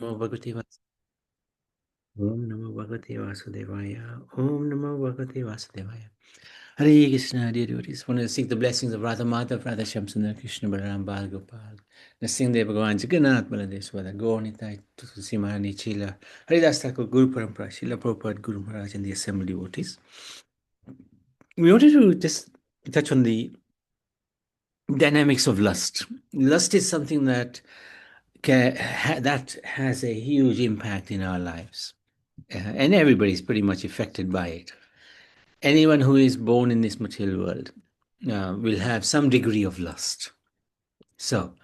Namo Bhagavate Om Namo Bhagavate Vasudevaya. Om Namo Bhagavate Vasudevaya. Hare Krishna, dear devotees. Want to seek the blessings of Radha Madhav, Radha Shamsundar, Krishna Balaram, Bal Gopal. Nasingdev Bhagavan Jagannath Baladev Swada, Gaunitai, Tulsi Mahani Chila, Haridas Thakur, Guru Parampara, Srila Prabhupada, Guru Maharaj, and the assembled devotees. We wanted to just touch on the dynamics of lust. Lust is something that that has a huge impact in our lives. And everybody's pretty much affected by it. Anyone who is born in this material world will have some degree of lust. So,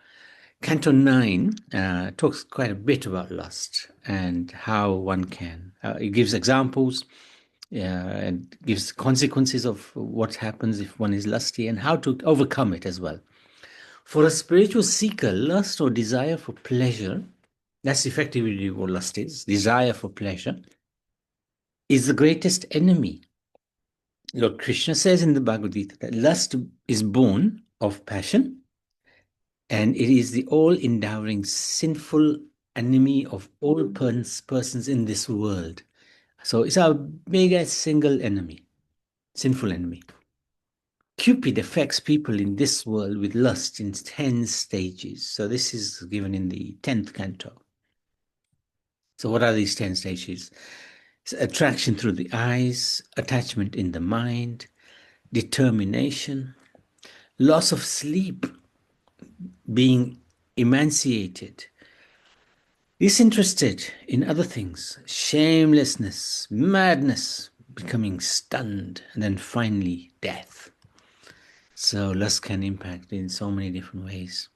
Canto 9 talks quite a bit about lust and how one can. It gives examples and gives consequences of what happens if one is lusty and how to overcome it as well. For a spiritual seeker, lust or desire for pleasure, that's effectively what lust is, desire for pleasure, is the greatest enemy. Lord Krishna says in the Bhagavad Gita that lust is born of passion and it is the all-endowing sinful enemy of all persons in this world. So it's our biggest single enemy, sinful enemy. Cupid affects people in this world with lust in 10 stages. So this is given in the 10th canto. So what are these 10 stages? It's attraction through the eyes, attachment in the mind, determination, loss of sleep, being emaciated, disinterested in other things, shamelessness, madness, becoming stunned, and then finally death. So lust can impact in so many different ways.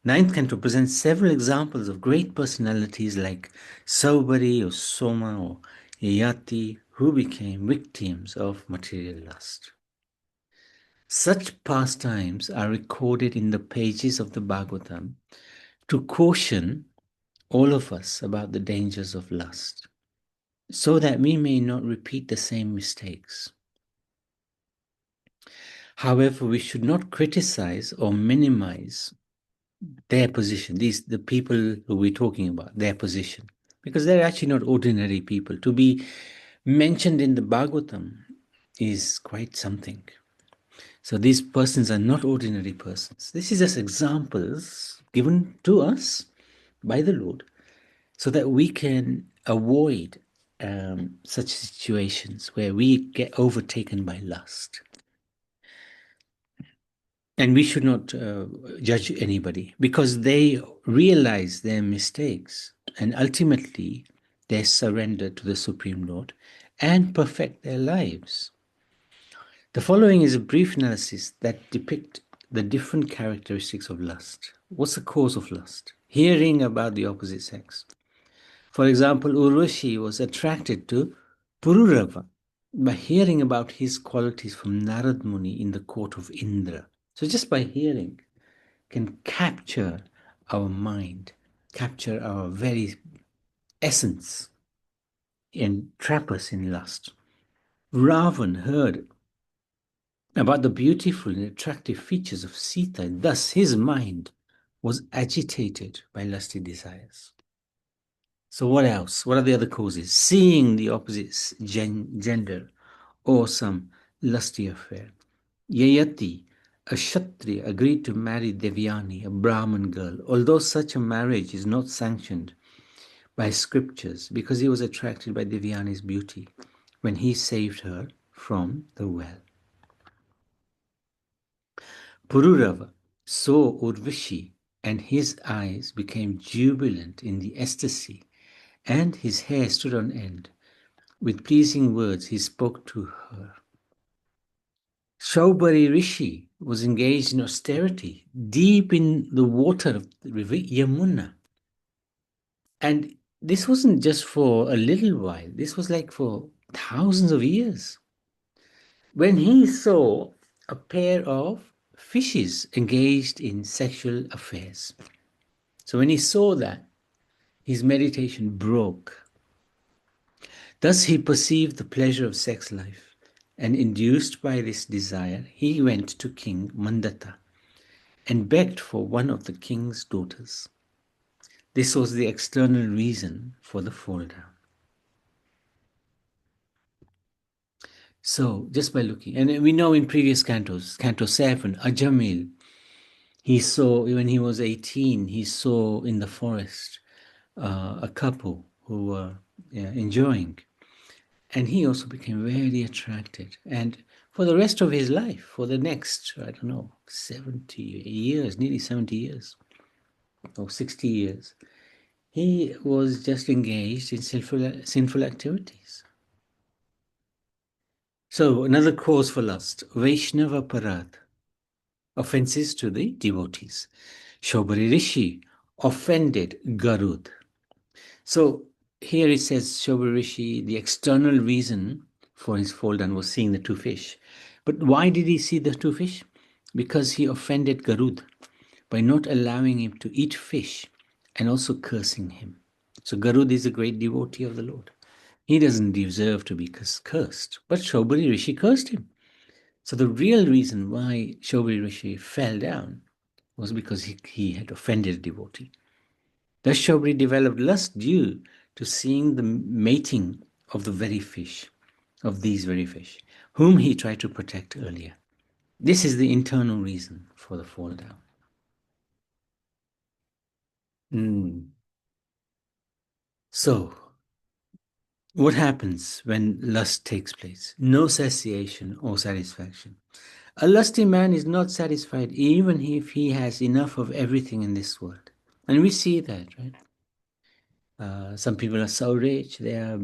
Ninth Canto presents several examples of great personalities like Saubari or Soma or Yayati who became victims of material lust. Such pastimes are recorded in the pages of the Bhagavatam to caution all of us about the dangers of lust, so that we may not repeat the same mistakes. However, we should not criticize or minimize their position, the people who we're talking about, their position, because they're actually not ordinary people. To be mentioned in the Bhagavatam is quite something. So these persons are not ordinary persons. This is just examples given to us by the Lord so that we can avoid such situations where we get overtaken by lust. And we should not judge anybody because they realize their mistakes and ultimately they surrender to the Supreme Lord and perfect their lives. The following is a brief analysis that depict the different characteristics of lust. What's the cause of lust? Hearing about the opposite sex. For example, Urvashi was attracted to Pururava by hearing about his qualities from Narad Muni in the court of Indra. So just by hearing can capture our mind, capture our very essence and trap us in lust. Ravan heard about the beautiful and attractive features of Sita, and thus his mind was agitated by lusty desires. So what else? What are the other causes? Seeing the opposite gender or some lusty affair. Yayati, a Kshatriya, agreed to marry Devyani, a Brahmin girl, although such a marriage is not sanctioned by scriptures because he was attracted by Devyani's beauty when he saved her from the well. Pururava saw Urvashi and his eyes became jubilant in the ecstasy and his hair stood on end. With pleasing words he spoke to her. Shaubari Rishi was engaged in austerity deep in the water of the river Yamuna. And this wasn't just for a little while, this was like for thousands of years. When he saw a pair of fishes engaged in sexual affairs. So when he saw that, his meditation broke. Thus he perceived the pleasure of sex life, and induced by this desire, he went to King Mandata and begged for one of the king's daughters. This was the external reason for the fall down. So, just by looking, and we know in previous cantos, Canto 7, Ajamil, he saw, when he was 18, he saw in the forest a couple who were enjoying. And he also became very attracted. And for the rest of his life, for the next, I don't know, 70 years, nearly 70 years, or 60 years, he was just engaged in sinful activities. So, another cause for lust, Vaishnava Parad, offenses to the devotees. Shobari Rishi offended Garud. So, here it says Shobari Rishi, the external reason for his fall down was seeing the two fish. But why did he see the two fish? Because he offended Garud by not allowing him to eat fish and also cursing him. So Garud is a great devotee of the Lord. He doesn't deserve to be cursed, but Shobari Rishi cursed him. So the real reason why Shobari Rishi fell down was because he had offended a devotee. Thus Shobari developed lust due to seeing the mating of the very fish, of these very fish, whom he tried to protect earlier. This is the internal reason for the fall down. So, what happens when lust takes place? No satiation or satisfaction. A lusty man is not satisfied even if he has enough of everything in this world. And we see that, right? Some people are so rich, they are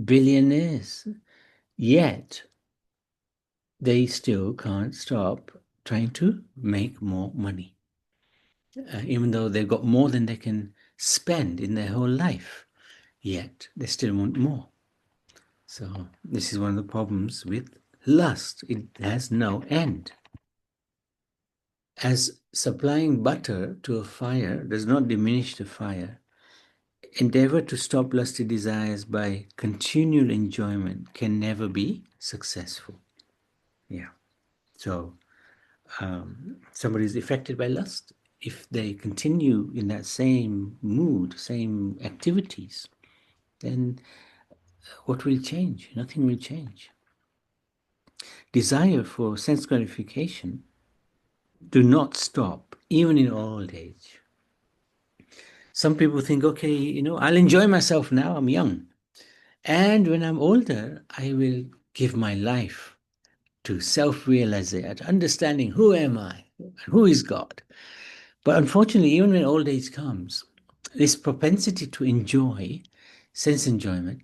billionaires, yet they still can't stop trying to make more money. Even though they've got more than they can spend in their whole life, yet they still want more. So this is one of the problems with lust. It has no end. As supplying butter to a fire does not diminish the fire, endeavor to stop lusty desires by continual enjoyment can never be successful. Yeah. So somebody is affected by lust. If they continue in that same mood, same activities, then what will change? Nothing will change. Desire for sense gratification do not stop, even in old age. Some people think, okay, I'll enjoy myself now, I'm young. And when I'm older, I will give my life to self-realization, understanding who am I and who is God. But unfortunately, even when old age comes, this propensity to enjoy, sense enjoyment,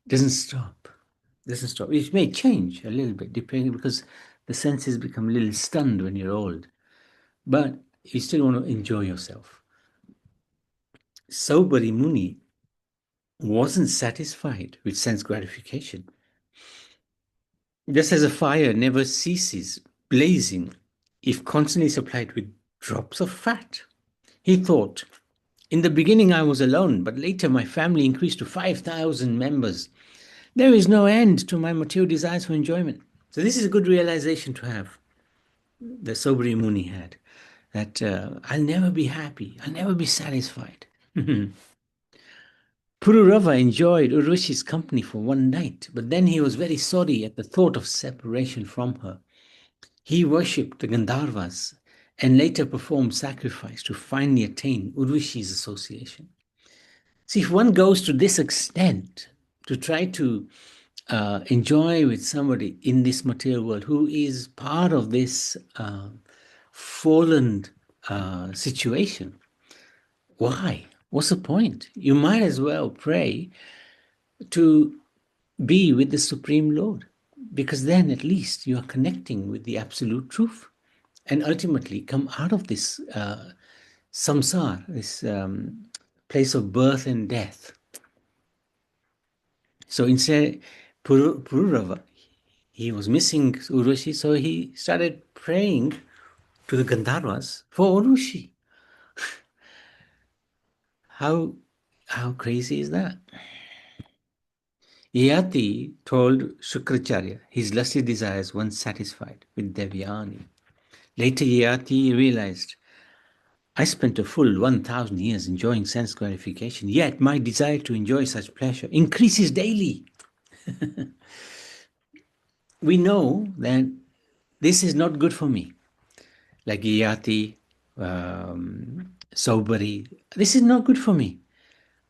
doesn't stop. Doesn't stop. It may change a little bit, depending, because the senses become a little stunned when you're old. But you still want to enjoy yourself. Saubari Muni wasn't satisfied with sense gratification. Just as a fire never ceases blazing if constantly supplied with drops of fat, he thought, in the beginning I was alone, but later my family increased to 5,000 members. There is no end to my material desires for enjoyment. So this is a good realization to have, the Sobri Muni had, that I'll never be happy, I'll never be satisfied. Pururava enjoyed Urvashi's company for one night, but then he was very sorry at the thought of separation from her. He worshipped the Gandharvas and later performed sacrifice to finally attain Urvashi's association. See, if one goes to this extent to try to enjoy with somebody in this material world who is part of this fallen situation, why? What's the point? You might as well pray to be with the Supreme Lord, because then at least you are connecting with the absolute truth and ultimately come out of this samsara, this place of birth and death. So instead, Pururava, he was missing Urvashi, so he started praying to the Gandharvas for Urvashi. How crazy is that? Yati told Shukracharya his lusty desires once satisfied with Devyani. Later Yati realized, I spent a full 1,000 years enjoying sense gratification, yet my desire to enjoy such pleasure increases daily. We know that this is not good for me. Like Yati, Sobari, this is not good for me.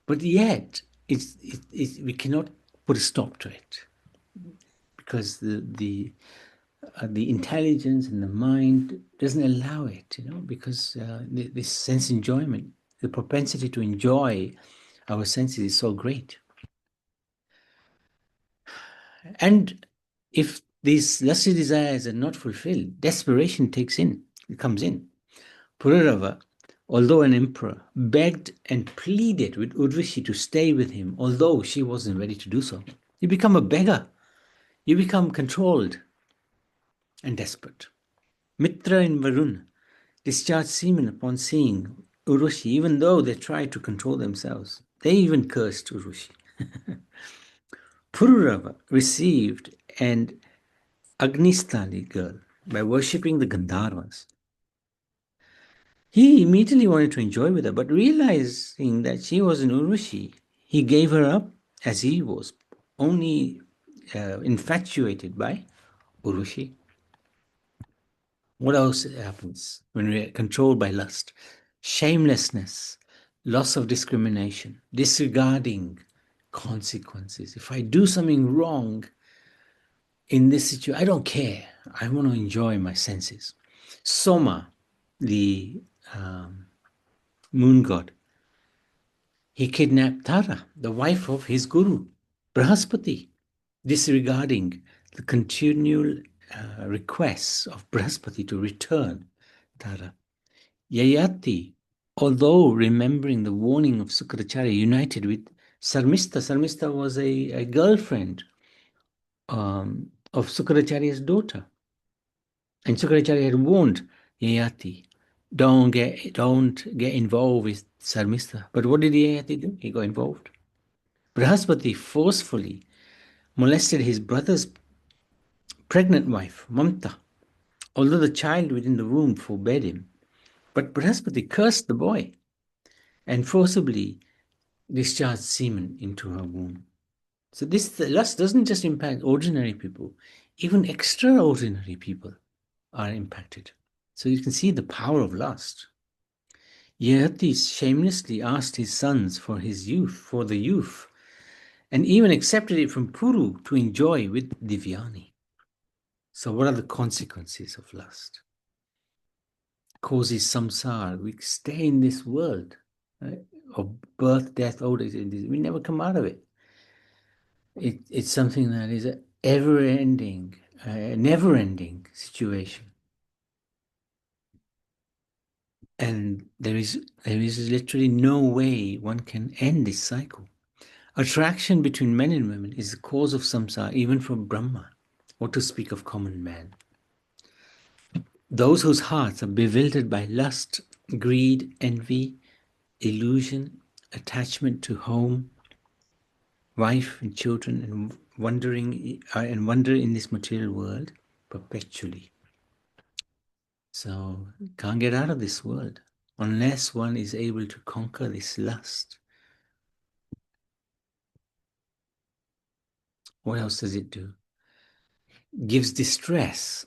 But yet, we cannot put a stop to it because the intelligence and the mind doesn't allow it, because this sense enjoyment, the propensity to enjoy our senses is so great. And if these lusty desires are not fulfilled, desperation comes in. Pururava, although an emperor, begged and pleaded with Urvashi to stay with him, although she wasn't ready to do so. You become a beggar. You become controlled and desperate. Mitra and Varun discharged semen upon seeing Urvashi, even though they tried to control themselves. They even cursed Urvashi. Pururava received an Agnistali girl by worshipping the Gandharvas. He immediately wanted to enjoy with her, but realizing that she was an Urvashi, he gave her up as he was only infatuated by Urvashi. What else happens when we are controlled by lust? Shamelessness, loss of discrimination, disregarding consequences. If I do something wrong in this situation, I don't care. I want to enjoy my senses. Soma, the moon god, he kidnapped Tara, the wife of his guru, Brahaspati, disregarding the continual requests of Brahaspati to return Tara. Yayati, although remembering the warning of Sukracharya, united with Sarmista. Sarmista was a girlfriend of Sukracharya's daughter. And Sukracharya had warned Yayati, don't get involved with Sarmista. But what did Yayati do? He got involved. Brahaspati forcefully molested his brother's pregnant wife, Mamta, although the child within the womb forbade him. But Brahaspati cursed the boy and forcibly discharged semen into her womb. So this lust doesn't just impact ordinary people, even extraordinary people are impacted. So you can see the power of lust. Yayati shamelessly asked his sons for the youth, and even accepted it from Puru to enjoy with Divyani. So what are the consequences of lust? Causes samsara. We stay in this world, right, of birth, death, old age. We never come out of it. It's something that is an ever-ending, never-ending situation. And there is literally no way one can end this cycle. Attraction between men and women is the cause of samsara, even for Brahma, what to speak of common man. Those whose hearts are bewildered by lust, greed, envy, illusion, attachment to home, wife and children, and wonder in this material world perpetually. So can't get out of this world unless one is able to conquer this lust. What else does it do? Gives distress.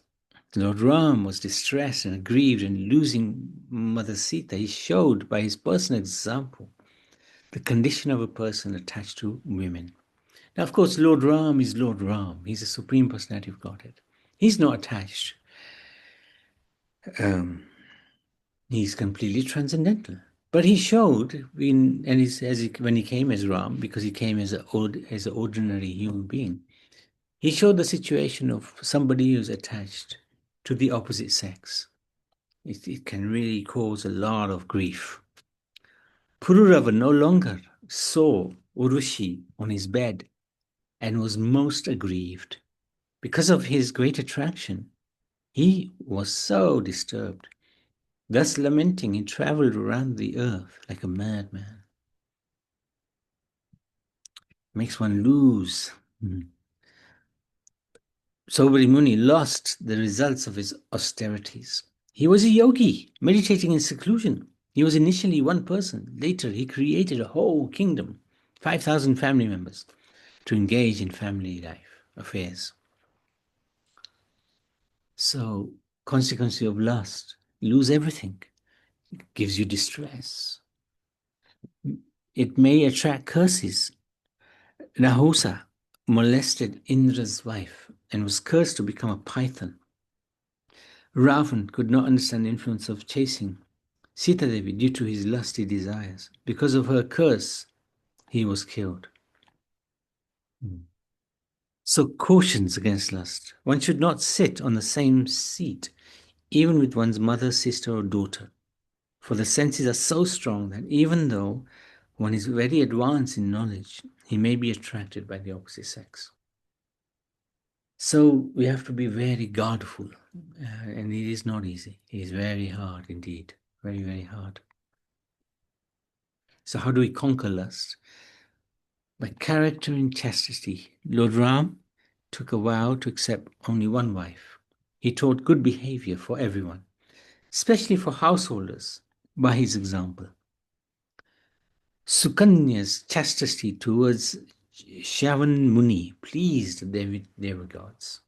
Lord Ram was distressed and aggrieved in losing Mother Sita. He showed by his personal example the condition of a person attached to women. Now, of course, Lord Ram is Lord Ram. He's the Supreme Personality of Godhead. He's not attached. He's completely transcendental. But he showed, when he came as Ram, because he came as an ordinary human being, he showed the situation of somebody who's attached to the opposite sex. It can really cause a lot of grief. Pururava no longer saw Urushi on his bed and was most aggrieved. Because of his great attraction, he was so disturbed. Thus lamenting, he traveled around the earth like a madman. Makes one lose. Sobari Muni lost the results of his austerities. He was a yogi, meditating in seclusion. He was initially one person. Later, he created a whole kingdom, 5,000 family members, to engage in family life affairs. So, consequence of lust, you lose everything. It gives you distress. It may attract curses. Nahusa molested Indra's wife and was cursed to become a python. Ravan could not understand the influence of chasing Sita Devi due to his lusty desires. Because of her curse, he was killed. So, cautions against lust. One should not sit on the same seat, even with one's mother, sister, or daughter. For the senses are so strong that even though one is very advanced in knowledge, he may be attracted by the opposite sex. So we have to be very guardful, and it is not easy. It is very hard indeed, very, very hard. So how do we conquer lust? By character and chastity. Lord Ram took a vow to accept only one wife. He taught good behavior for everyone, especially for householders, by his example. Sukanya's chastity towards Shravan Muni pleased the demigods.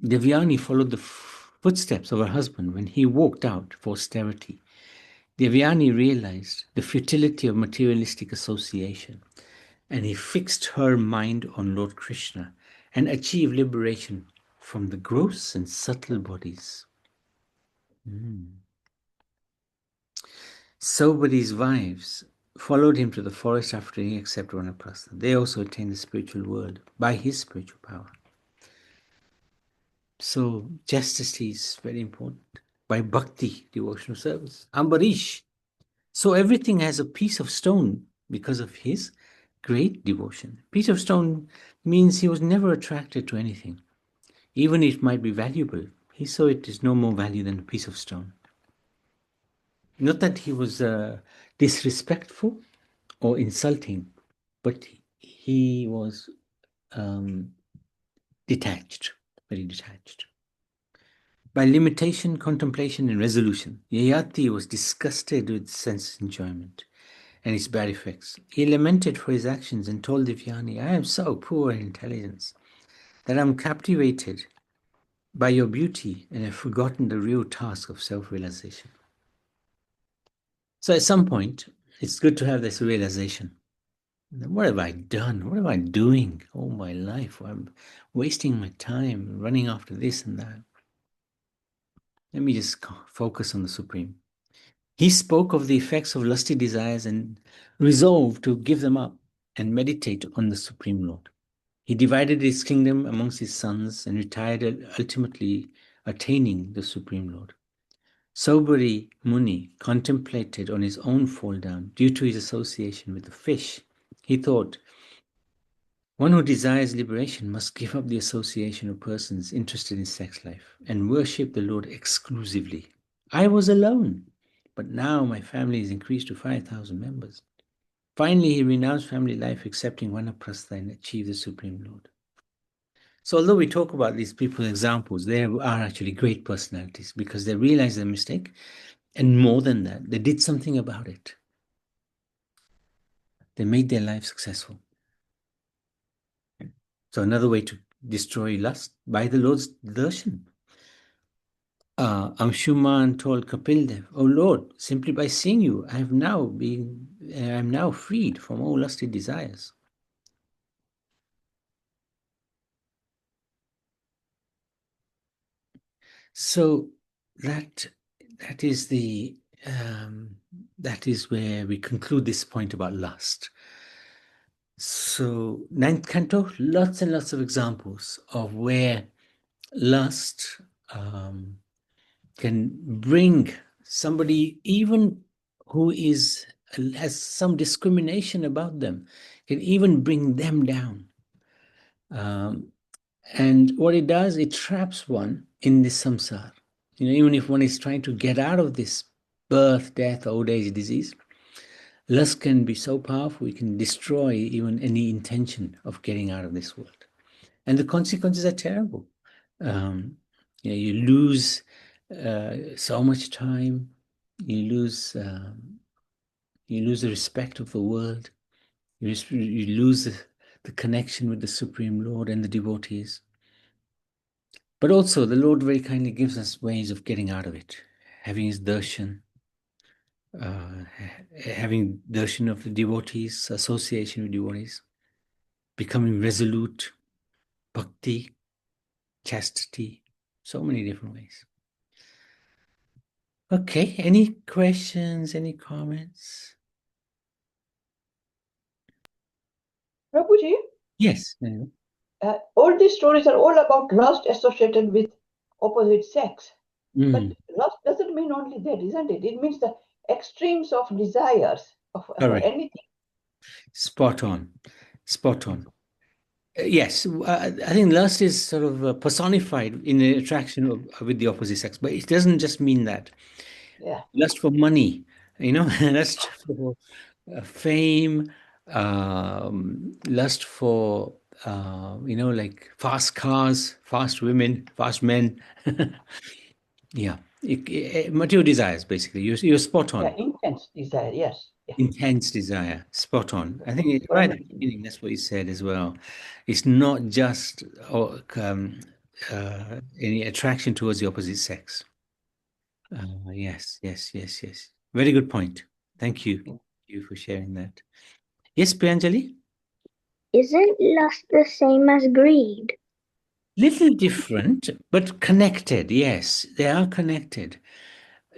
Devyani followed the footsteps of her husband when he walked out for austerity. Devyani realized the futility of materialistic association, and he fixed her mind on Lord Krishna and achieved liberation from the gross and subtle bodies. Saubadi's wives followed him to the forest after he accepted Vanaprastha. They also attained the spiritual world by his spiritual power. So chastity is very important. By bhakti, devotional service. Ambarish. So everything has a piece of stone because of his great devotion. Piece of stone means he was never attracted to anything. Even if it might be valuable, he saw it as no more value than a piece of stone. Not that he was disrespectful or insulting, but he was detached, very detached. By limitation, contemplation, and resolution, Yayati was disgusted with sense enjoyment and its bad effects. He lamented for his actions and told Divyani, I am so poor in intelligence that I am captivated by your beauty and have forgotten the real task of self-realization. So at some point, it's good to have this realization. What have I done? What am I doing all my life? I'm wasting my time running after this and that. Let me just focus on the Supreme. He spoke of the effects of lusty desires and resolved to give them up and meditate on the Supreme Lord. He divided his kingdom amongst his sons and retired, ultimately attaining the Supreme Lord. Sobari Muni contemplated on his own fall down due to his association with the fish. He thought, one who desires liberation must give up the association of persons interested in sex life and worship the Lord exclusively. I was alone, but now my family is increased to 5,000 members. Finally, he renounced family life, accepting Vanaprastha and achieved the Supreme Lord. So although we talk about these people examples, they are actually great personalities because they realized their mistake, and more than that, they did something about it. They made their life successful. So another way to destroy lust, by the Lord's darshan. Amshuman told Kapildev, "O Lord, simply by seeing you, I am now freed from all lusty desires." So that is that is where we conclude this point about lust. So ninth canto, lots and lots of examples of where lust can bring somebody, even who has some discrimination about them, can even bring them down. And what it does, it traps one in this samsara. Even if one is trying to get out of this birth, death, old age, disease, lust can be so powerful, it can destroy even any intention of getting out of this world. And the consequences are terrible. You lose so much time. You lose the respect of the world. You lose the connection with the Supreme Lord and the devotees. But also, the Lord very kindly gives us ways of getting out of it, having His darshan, having darshan of the devotees, association with devotees, becoming resolute, bhakti, chastity, so many different ways. Okay, any questions, any comments? Prabhuji, Yes. all these stories are all about lust associated with opposite sex. But lust doesn't mean only that, isn't it? It means the extremes of desires for Correct. anything. Spot on. Spot on. Yes, I think lust is sort of personified in the attraction with the opposite sex, but it doesn't just mean that. Yeah. Lust for money, lust for fame, lust for, like fast cars, fast women, fast men. Yeah, material desires, basically. You're spot Yeah, on. intense desire, yes. Yeah. Intense desire, spot on. I think For right at the anything. beginning, that's what you said as well. It's not just any attraction towards the opposite sex. Yes, yes, yes, yes. Very good point. Thank you. Thank you for sharing that. Yes, Priyanjali? Isn't lust the same as greed? Little different, but connected. Yes, they are connected.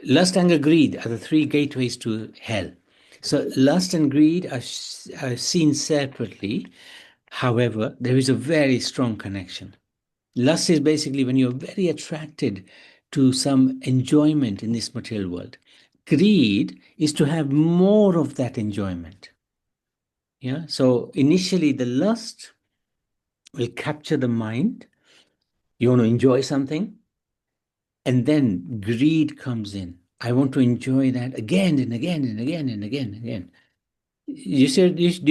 Lust, anger, greed are the three gateways to hell. So lust and greed are seen separately. However, there is a very strong connection. Lust is basically when you're very attracted to some enjoyment in this material world. Greed is to have more of that enjoyment. Yeah. So initially, the lust will capture the mind. You want to enjoy something, and then greed comes in. I want to enjoy that again and again and again and again and again. Do you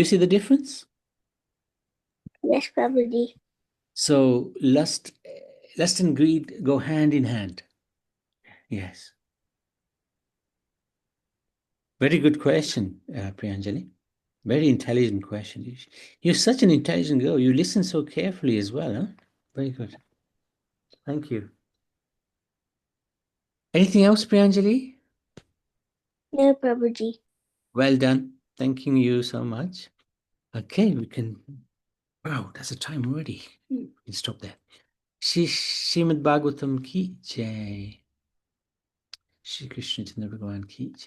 see the difference? Yes, Prabhuji. So lust and greed go hand in hand. Yes. Very good question, Priyanjali. Very intelligent question. You're such an intelligent girl. You listen so carefully as well, huh? Very good. Thank you. Anything else, Priyanjali? No, Prabhuji. Well done. Thanking you so much. Okay, we can. Wow, that's the time already. We can stop there. Srimad Bhagavatam ki jai. Shri Krishna Chandra Bhagavan ki jai.